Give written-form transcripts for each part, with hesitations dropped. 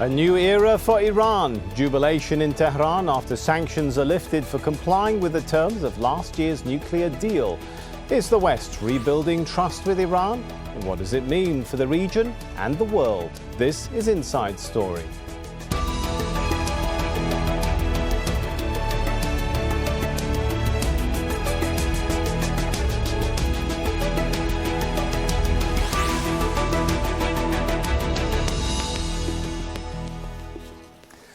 A new era for Iran. Jubilation in Tehran after sanctions are lifted for complying with the terms of last year's nuclear deal. Is the West rebuilding trust with Iran? And what does it mean for the region and the world? This is Inside Story.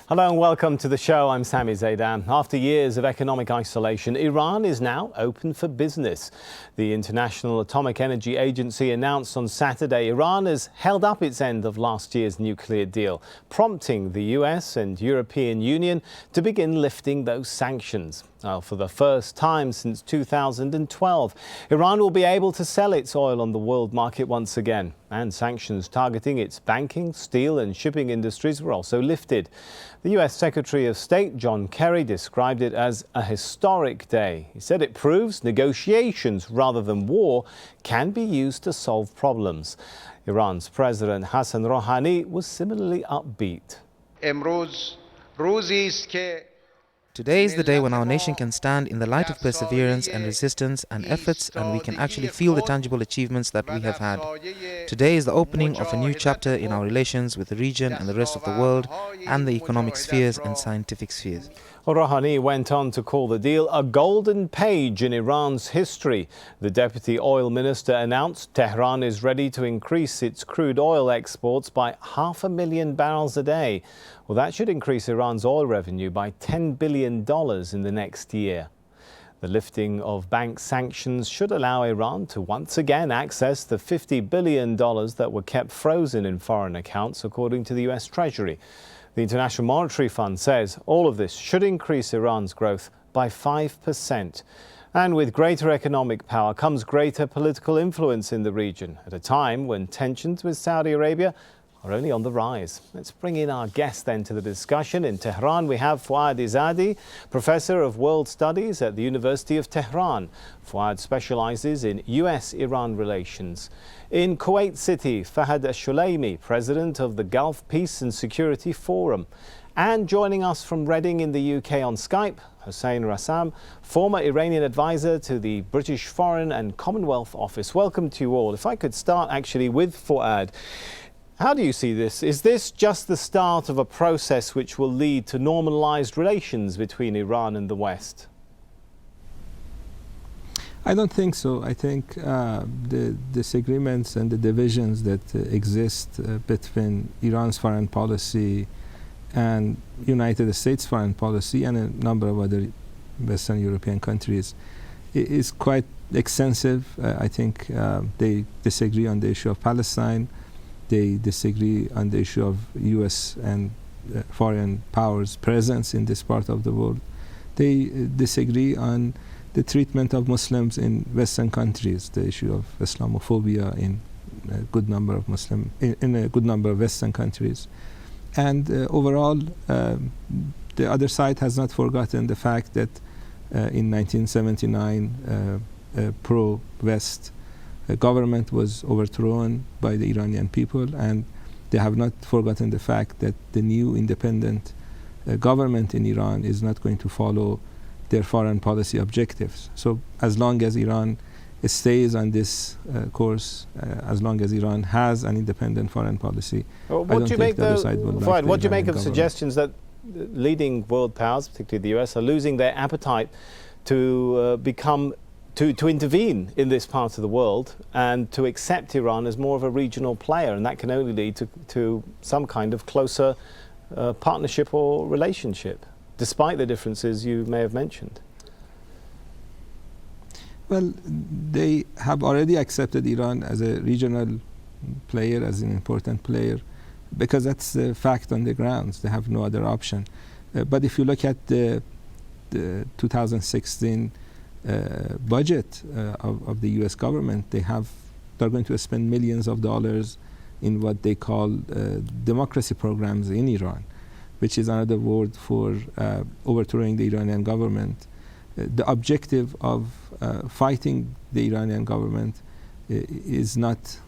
Hello and welcome to the show. I'm Sami Zeidan. After years of economic isolation, Iran is now open for business. The International Atomic Energy Agency announced on Saturday Iran has held up its end of last year's nuclear deal, prompting the US and European Union to begin lifting those sanctions. Well, for the first time since 2012, Iran will be able to sell its oil on the world market once again. And sanctions targeting its banking, steel and shipping industries were also lifted. The US Secretary of State John Kerry described it as a historic day. He said it proves negotiations rather than war can be used to solve problems. Iran's President Hassan Rouhani was similarly upbeat. Today is the day when our nation can stand in the light of perseverance and resistance and efforts, and we can actually feel the tangible achievements that we have had. Today is the opening of a new chapter in our relations with the region and the rest of the world, and the economic spheres and scientific spheres. Rouhani went on to call the deal a golden page in Iran's history. The deputy oil minister announced Tehran is ready to increase its crude oil exports by 500,000 barrels a day. Well, that should increase Iran's oil revenue by $10 billion in the next year. The lifting of bank sanctions should allow Iran to once again access the $50 billion that were kept frozen in foreign accounts, according to the US Treasury. The International Monetary Fund says all of this should increase Iran's growth by 5%. And with greater economic power comes greater political influence in the region at a time when tensions with Saudi Arabia are only on the rise. Let's bring in our guest then to the discussion. In Tehran, we have Foad Izadi, Professor of World Studies at the University of Tehran. Foad specialises in US-Iran relations. In Kuwait City, Fahad Alsholaimi, President of the Gulf Peace and Security Forum. And joining us from Reading in the UK on Skype, Hossein Rassam, former Iranian advisor to the British Foreign and Commonwealth Office. Welcome to you all. If I could start actually with Foad. How do you see this? Is this just the start of a process which will lead to normalized relations between Iran and the West? I don't think so. I think the disagreements and the divisions that exist between Iran's foreign policy and United States foreign policy and a number of other Western European countries is quite extensive. I think they disagree on the issue of Palestine. They disagree on the issue of US and foreign powers' presence in this part of the world. They disagree on the treatment of Muslims in Western countries, the issue of Islamophobia in a good number of in a good number of Western countries. And overall, the other side has not forgotten the fact that in 1979, pro-West government was overthrown by the Iranian people, and they have not forgotten the fact that the new independent government in Iran is not going to follow their foreign policy objectives. So as long as Iran stays on this course, as long as Iran has an independent foreign policy, what do you make of suggestions that leading world powers, particularly the US, are losing their appetite to to intervene in this part of the world and to accept Iran as more of a regional player, and that can only lead to some kind of closer partnership or relationship, despite the differences you may have mentioned? Well, they have already accepted Iran as a regional player, as an important player, because that's the fact on the grounds. They have no other option. But if you look at the 2016 budget of the US government, they're going to spend millions of dollars in what they call democracy programs in Iran, which is another word for overthrowing the Iranian government. The objective of fighting the Iranian government is not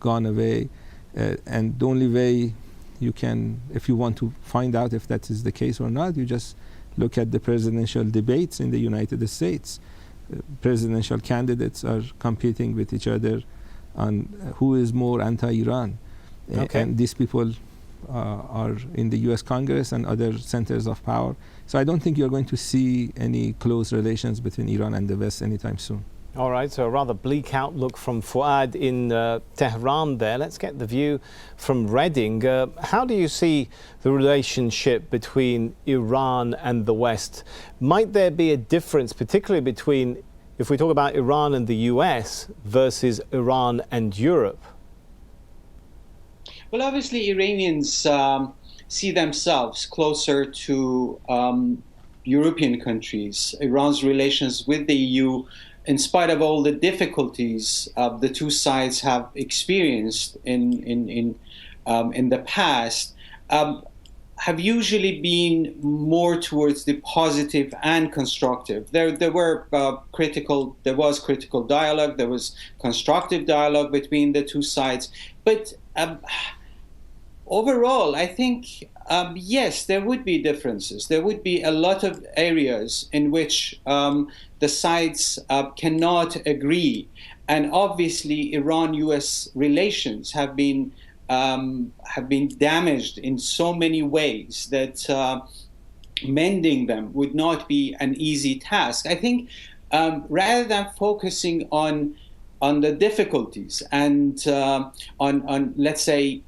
gone away, and the only way You can, if you want to find out if that is the case or not, you just look at the presidential debates in the United States. Presidential candidates are competing with each other on who is more anti-Iran. Okay. And these people are in the US Congress and other centers of power. So I don't think you're going to see any close relations between Iran and the West anytime soon. All right, so a rather bleak outlook from Foad in Tehran there. Let's get the view from Reading. How do you see the relationship between Iran and the West? Might there be a difference, particularly between, if we talk about Iran and the US versus Iran and Europe? Well, obviously, Iranians see themselves closer to European countries. Iran's relations with the EU, in spite of all the difficulties the two sides have experienced in the past, have usually been more towards the positive and constructive. There was critical dialogue, there was constructive dialogue between the two sides, but overall, I think, yes, there would be differences. There would be a lot of areas in which the sides cannot agree. And obviously, Iran-US relations have been damaged in so many ways that mending them would not be an easy task. I think rather than focusing on the difficulties and on let's say,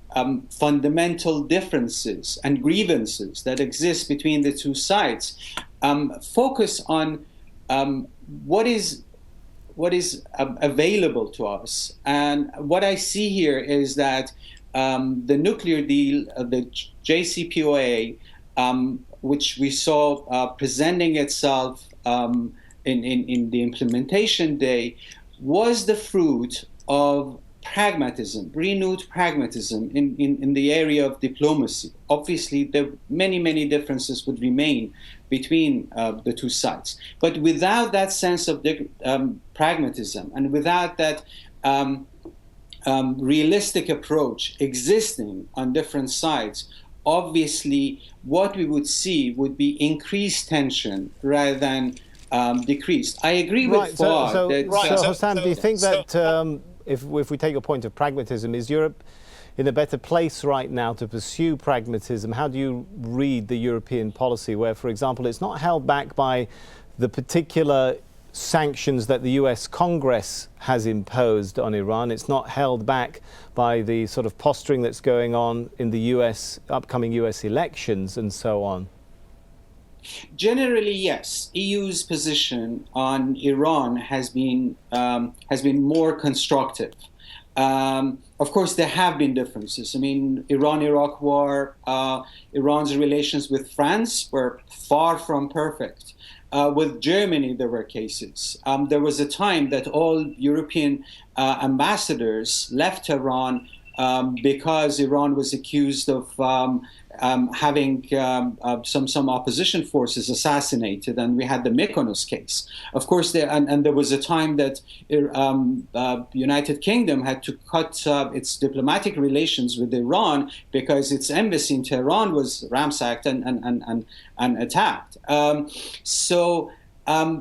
fundamental differences and grievances that exist between the two sides, focus on what is available to us. And what I see here is that the nuclear deal, the JCPOA, which we saw presenting itself in the implementation day, was the fruit of pragmatism, renewed pragmatism in the area of diplomacy. Obviously, many differences would remain between the two sides. But without that sense of pragmatism and without that realistic approach existing on different sides, obviously what we would see would be increased tension rather than decreased. I agree with Fahad. So Hossein, do you think that if we take a point of pragmatism, is Europe in a better place right now to pursue pragmatism? How do you read the European policy where, for example, it's not held back by the particular sanctions that the US Congress has imposed on Iran? It's not held back by the sort of posturing that's going on in the upcoming US elections and so on? Generally, yes. EU's position on Iran has been more constructive. Of course, there have been differences. I mean, Iran-Iraq war, Iran's relations with France were far from perfect. With Germany, there were cases. There was a time that all European ambassadors left Iran because Iran was accused of having some opposition forces assassinated, and we had the Mykonos case. Of course, there was a time that United Kingdom had to cut its diplomatic relations with Iran because its embassy in Tehran was ransacked and attacked.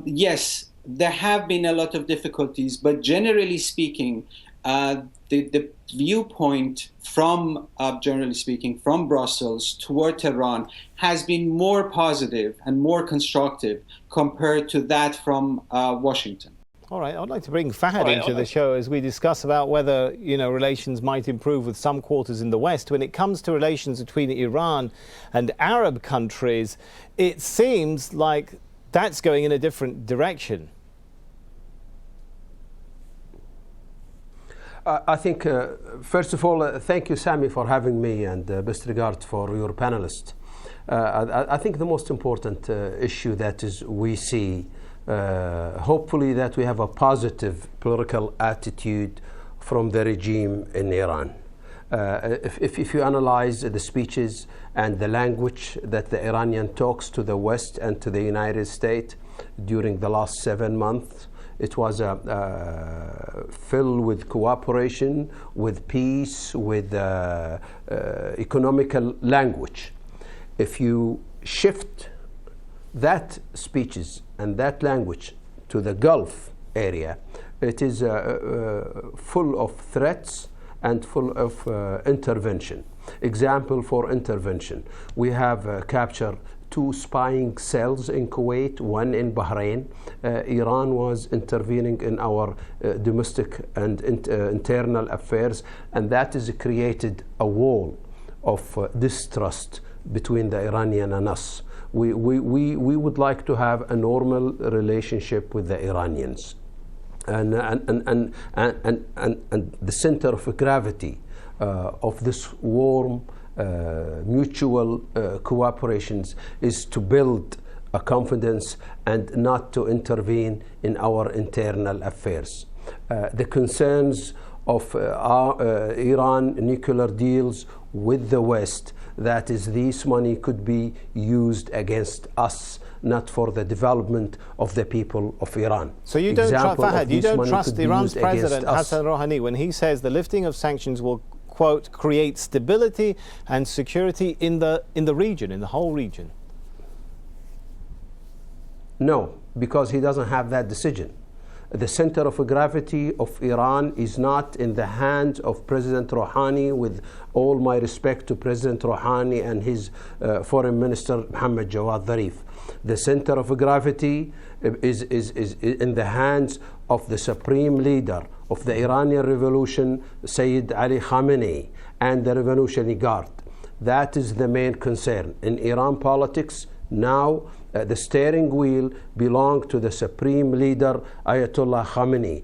Yes, there have been a lot of difficulties, but generally speaking, the viewpoint from, generally speaking, from Brussels toward Tehran has been more positive and more constructive compared to that from Washington. All right, I'd like to bring Fahad into the show as we discuss about whether, relations might improve with some quarters in the West. When it comes to relations between Iran and Arab countries, it seems like that's going in a different direction. I think, first of all, thank you, Sami, for having me, and best regards for your panelists. I think the most important issue that is we see, hopefully that we have a positive political attitude from the regime in Iran. If you analyze the speeches and the language that the Iranian talks to the West and to the United States during the last 7 months, It was filled with cooperation, with peace, with economical language. If you shift that speeches and that language to the Gulf area, it is full of threats and full of intervention. Example for intervention, we have captured 2 spying cells in Kuwait, 1 in Bahrain. Iran was intervening in our domestic and internal affairs, and that has created a wall of distrust between the Iranian and us. We would like to have a normal relationship with the Iranians. And the center of gravity of this warm mutual cooperations is to build a confidence and not to intervene in our internal affairs. The concerns of Iran nuclear deals with the West, that is, this money could be used against us, not for the development of the people of Iran. So you don't trust, Fahad, you don't trust Iran's President Hassan Rouhani when he says the lifting of sanctions will, quote, create stability and security in the region, in the whole region? No, because he doesn't have that decision. The center of gravity of Iran is not in the hands of President Rouhani, with all my respect to President Rouhani and his Foreign Minister Mohammad Jawad Zarif. The center of gravity is in the hands of the supreme leader of the Iranian Revolution, Sayyid Ali Khamenei, and the Revolutionary Guard. That is the main concern. In Iran politics now, the steering wheel belongs to the supreme leader, Ayatollah Khamenei.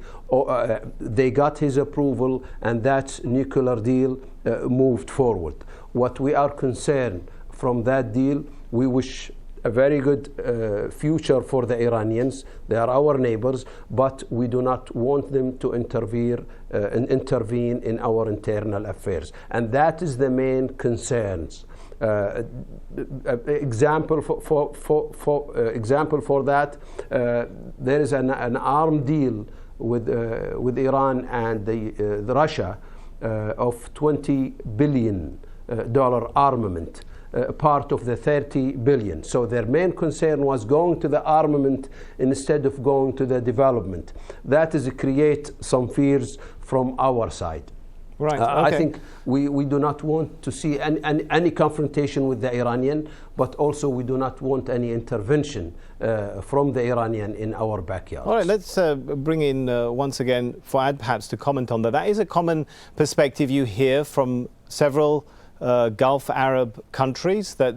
They got his approval, and that nuclear deal moved forward. What we are concerned from that deal, we wish a very good future for the Iranians. They are our neighbors, but we do not want them to intervene in our internal affairs. And that is the main concerns. Example for that, there is an arm deal with Iran and the Russia of $20 billion armament, part of the 30 billion. So their main concern was going to the armament instead of going to the development. That is create some fears from our side. Right. I think we do not want to see any confrontation with the Iranian, but also we do not want any intervention from the Iranian in our backyard. All right, let's bring in once again Fahad perhaps to comment on that. That is a common perspective you hear from several Gulf Arab countries, that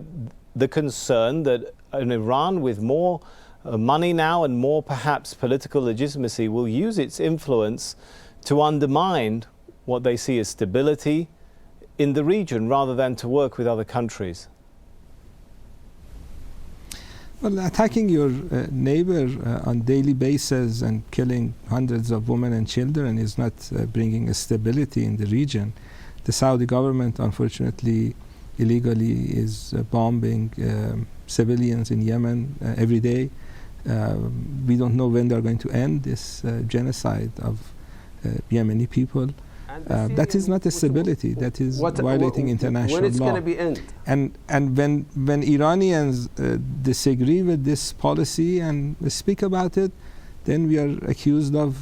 the concern that an Iran with more money now and more perhaps political legitimacy will use its influence to undermine what they see as stability in the region rather than to work with other countries. Well, attacking your neighbor on daily basis and killing hundreds of women and children is not bringing a stability in the region. The Saudi government, unfortunately, illegally is bombing civilians in Yemen every day. We don't know when they're going to end this genocide of Yemeni people. That is not a stability. That is violating international law. When it's going to be end? And when Iranians disagree with this policy and speak about it, then we are accused of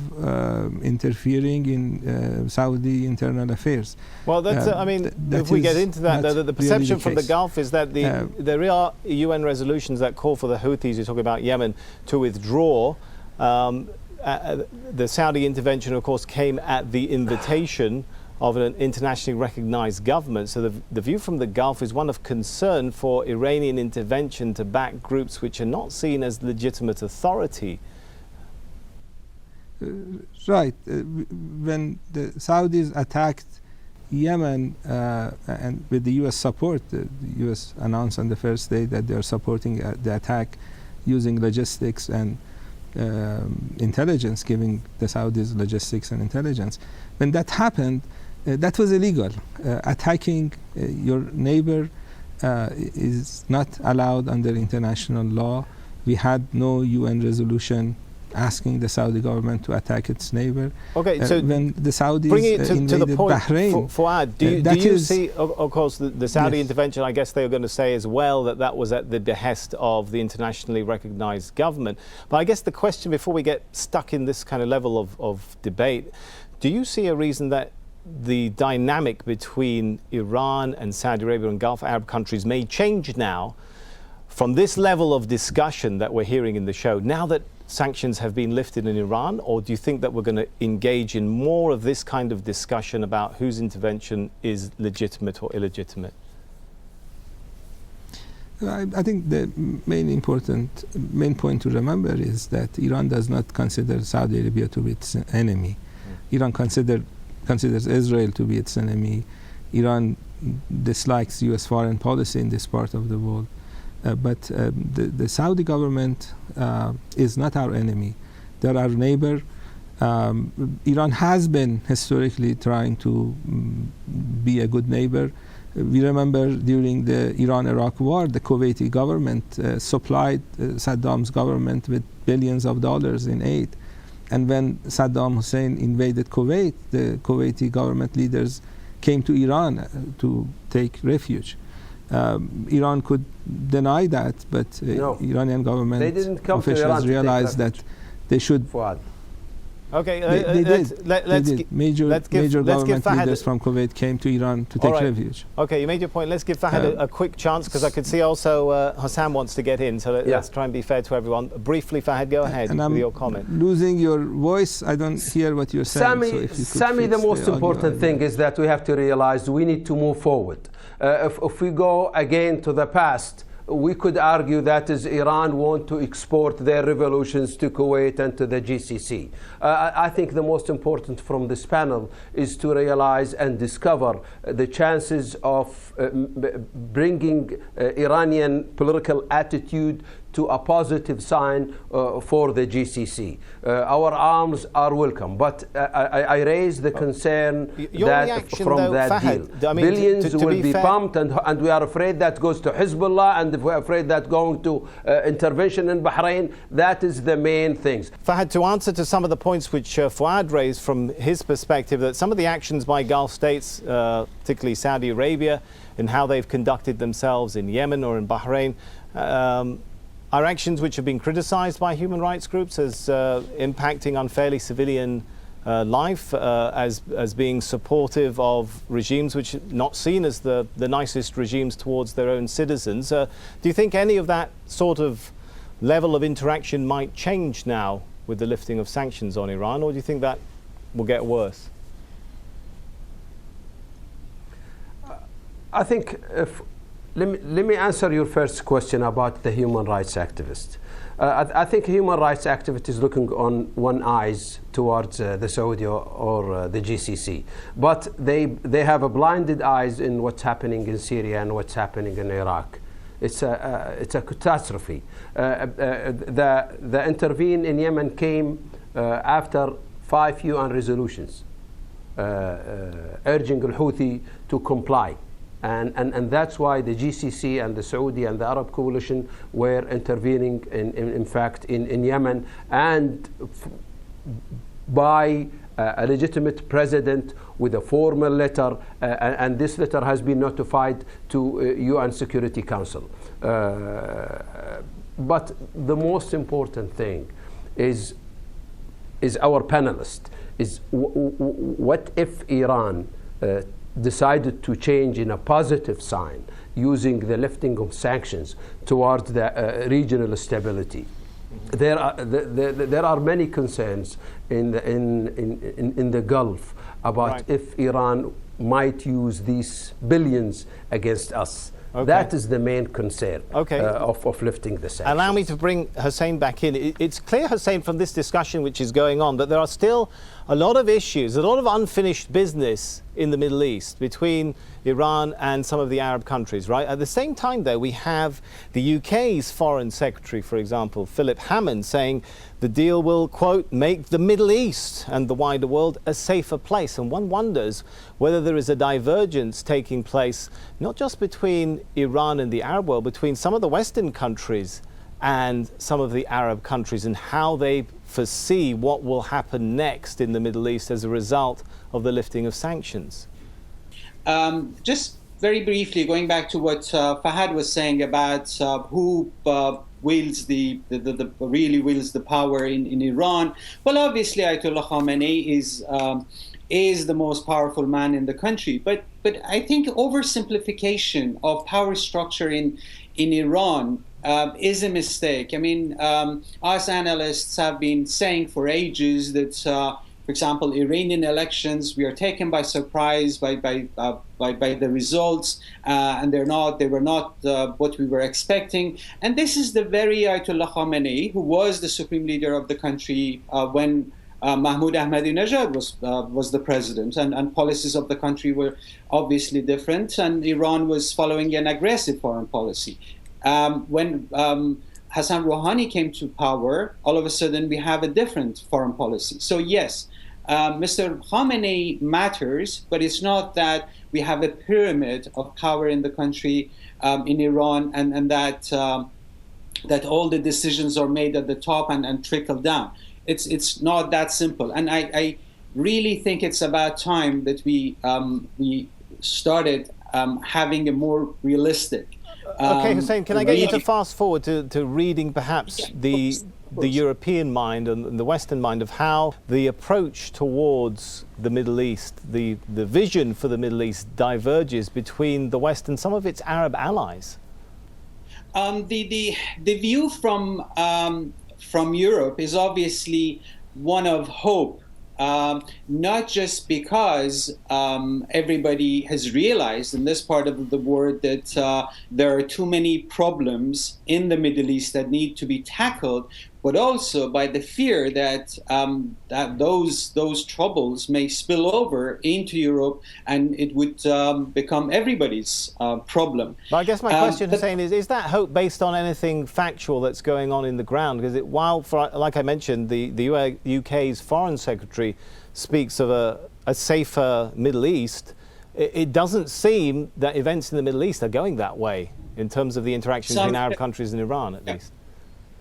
interfering in Saudi internal affairs. Well, that's, I mean, if we get into that, the perception really from the Gulf is that there are UN resolutions that call for the Houthis, you're talking about Yemen, to withdraw. The Saudi intervention, of course, came at the invitation of an internationally recognized government. So the view from the Gulf is one of concern for Iranian intervention to back groups which are not seen as legitimate authority. Right. When the Saudis attacked Yemen and with the U.S. support, the U.S. announced on the first day that they are supporting the attack using logistics and intelligence, giving the Saudis logistics and intelligence. When that happened, that was illegal. Attacking your neighbor is not allowed under international law. We had no UN resolution asking the Saudi government to attack its neighbor. Okay, so when the Saudis bringing it to the point, Bahrain, Fahad, do you see, of course, the Saudi intervention, I guess they were going to say as well that was at the behest of the internationally recognized government. But I guess the question, before we get stuck in this kind of level of debate, do you see a reason that the dynamic between Iran and Saudi Arabia and Gulf Arab countries may change now from this level of discussion that we're hearing in the show, now that sanctions have been lifted in Iran? Or do you think that we're going to engage in more of this kind of discussion about whose intervention is legitimate or illegitimate? I think the main point to remember is that Iran does not consider Saudi Arabia to be its enemy. Iran considers Israel to be its enemy. Iran dislikes U.S. foreign policy in this part of the world. But the Saudi government is not our enemy. They're our neighbor. Iran has been historically trying to be a good neighbor. We remember during the Iran-Iraq war, the Kuwaiti government supplied Saddam's government with billions of dollars in aid. And when Saddam Hussein invaded Kuwait, the Kuwaiti government leaders came to Iran to take refuge. Iran could deny that, but no. Iranian government They didn't come to Iran officials to realized that they should. Fuad. Okay, They did. Major government leaders from Kuwait came to Iran to take refuge. Okay, you made your point. Let's give Fahad a quick chance, because I could see also Hossein wants to get in, so let's try and be fair to everyone. Briefly, Fahad, go ahead with your comment. Losing your voice, I don't hear what you're saying. Sami, the most important thing is that we have to realize we need to move forward. If we go again to the past, we could argue that is Iran want to export their revolutions to Kuwait and to the GCC. I think the most important from this panel is to realize and discover the chances of bringing Iranian political attitude to a positive sign for the GCC. Our arms are welcome, but I raise the concern that from that Fahad, deal, billions will be pumped, and we are afraid that goes to Hezbollah, and we're afraid that going to intervention in Bahrain. That is the main things. Fahad, to answer to some of the points which Fuad raised from his perspective, that some of the actions by Gulf states, particularly Saudi Arabia, and how they've conducted themselves in Yemen or in Bahrain, are actions which have been criticized by human rights groups as impacting unfairly civilian life, as being supportive of regimes which are not seen as the nicest regimes towards their own citizens. Do you think any of that sort of level of interaction might change now with the lifting of sanctions on Iran, or do you think that will get worse? I think let me answer your first question about the human rights activist. I think human rights activist is looking on one eyes towards the Saudi or the GCC, but they have a blinded eyes in what's happening in Syria and what's happening in Iraq. It's a catastrophe. The intervene in Yemen came after 5 UN resolutions urging al-Houthi to comply. And that's why the GCC and the Saudi and the Arab coalition were intervening in fact in Yemen, and by a legitimate president with a formal letter, and this letter has been notified to UN Security Council. But the most important thing is our panelist, is what if Iran decided to change in a positive sign, using the lifting of sanctions towards the regional stability. There are many concerns in the Gulf about if Iran might use these billions against us. Okay. That is the main concern of lifting the sanctions. Allow me to bring Hossein back in. It's clear, Hossein, from this discussion which is going on, that there are still a lot of issues, a lot of unfinished business in the Middle East between Iran and some of the Arab countries, right? At the same time, though, we have the UK's Foreign Secretary, for example, Philip Hammond, saying the deal will, quote, make the Middle East and the wider world a safer place. And one wonders whether there is a divergence taking place, not just between Iran and the Arab world, between some of the Western countries and some of the Arab countries and how they foresee what will happen next in the Middle East as a result of the lifting of sanctions? Just very briefly, going back to what Fahad was saying about who really wields the power in Iran. Well, obviously, Ayatollah Khamenei is the most powerful man in the country. But I think oversimplification of power structure in Iran is a mistake. I mean, us analysts have been saying for ages that, for example, Iranian elections, we are taken by surprise by the results, and they were not what we were expecting. And this is the very Ayatollah Khamenei who was the supreme leader of the country when Mahmoud Ahmadinejad was the president, and policies of the country were obviously different, and Iran was following an aggressive foreign policy. When Hassan Rouhani came to power, all of a sudden we have a different foreign policy. So yes, Mr. Khamenei matters, but it's not that we have a pyramid of power in the country, in Iran, and that all the decisions are made at the top and trickle down. It's not that simple. And I really think it's about time that we started having a more realistic. Okay, Hossein, can I get you to fast forward to reading perhaps the European mind and the Western mind of how the approach towards the Middle East, the vision for the Middle East diverges between the West and some of its Arab allies? The view from Europe is obviously one of hope. Not just because everybody has realized in this part of the world that there are too many problems in the Middle East that need to be tackled, but also by the fear that that those troubles may spill over into Europe, and it would become everybody's problem. But I guess my question, Hussein, is that hope based on anything factual that's going on in the ground? Because while, like I mentioned, the UK's Foreign Secretary speaks of a safer Middle East, it doesn't seem that events in the Middle East are going that way in terms of the interaction between Arab countries and Iran, at least.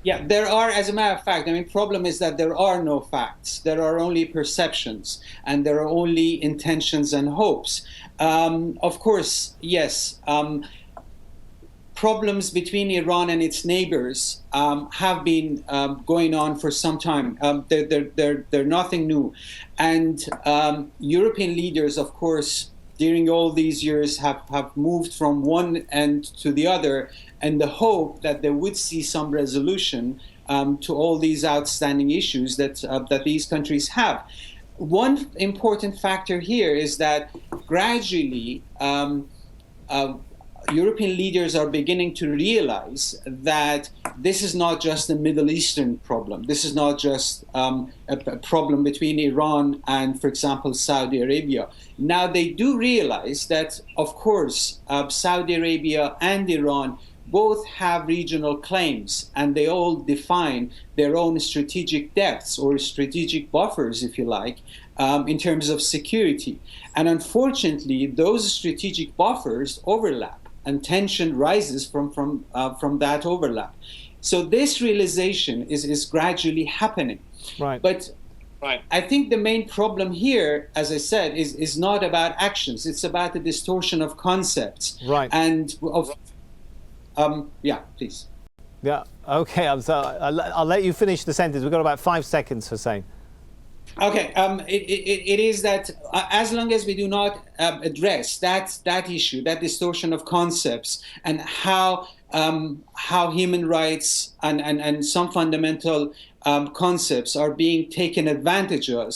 Yeah, there are, as a matter of fact, I mean, problem is that there are no facts. There are only perceptions, and there are only intentions and hopes. Of course, yes, problems between Iran and its neighbors have been going on for some time. They're nothing new. And European leaders, of course, during all these years have moved from one end to the other, and the hope that they would see some resolution to all these outstanding issues that these countries have. One important factor here is that gradually European leaders are beginning to realize that this is not just a Middle Eastern problem. This is not just a problem between Iran and, for example, Saudi Arabia. Now they do realize that, of course, Saudi Arabia and Iran both have regional claims, and they all define their own strategic depths or strategic buffers, if you like, in terms of security. And unfortunately, those strategic buffers overlap, and tension rises from that overlap. So this realization is gradually happening. Right. But I think the main problem here, as I said, is not about actions. It's about the distortion of concepts. Right. And of yeah, please. Yeah. Okay. I'll let you finish the sentence. We've got about 5 seconds, Hussein. Okay, it is that as long as we do not address that issue, that distortion of concepts, and how human rights and some fundamental concepts are being taken advantage of,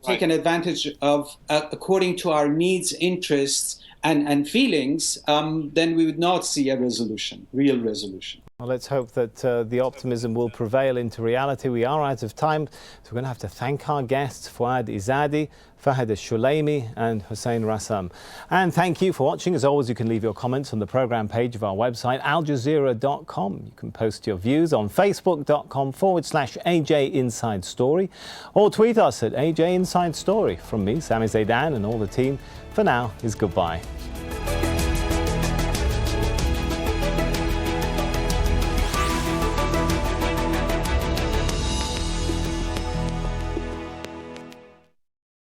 taken advantage of according to our needs, interests, and feelings, then we would not see a resolution, real resolution. Well, let's hope that the optimism will prevail into reality. We are out of time, so we're going to have to thank our guests, Foad Izadi, Fahad Alsholaimi and Hossein Rassam. And thank you for watching. As always, you can leave your comments on the programme page of our website, aljazeera.com. You can post your views on facebook.com/AJ Inside Story, or tweet us at AJ Inside Story. From me, Sami Zeidan, and all the team, for now is goodbye.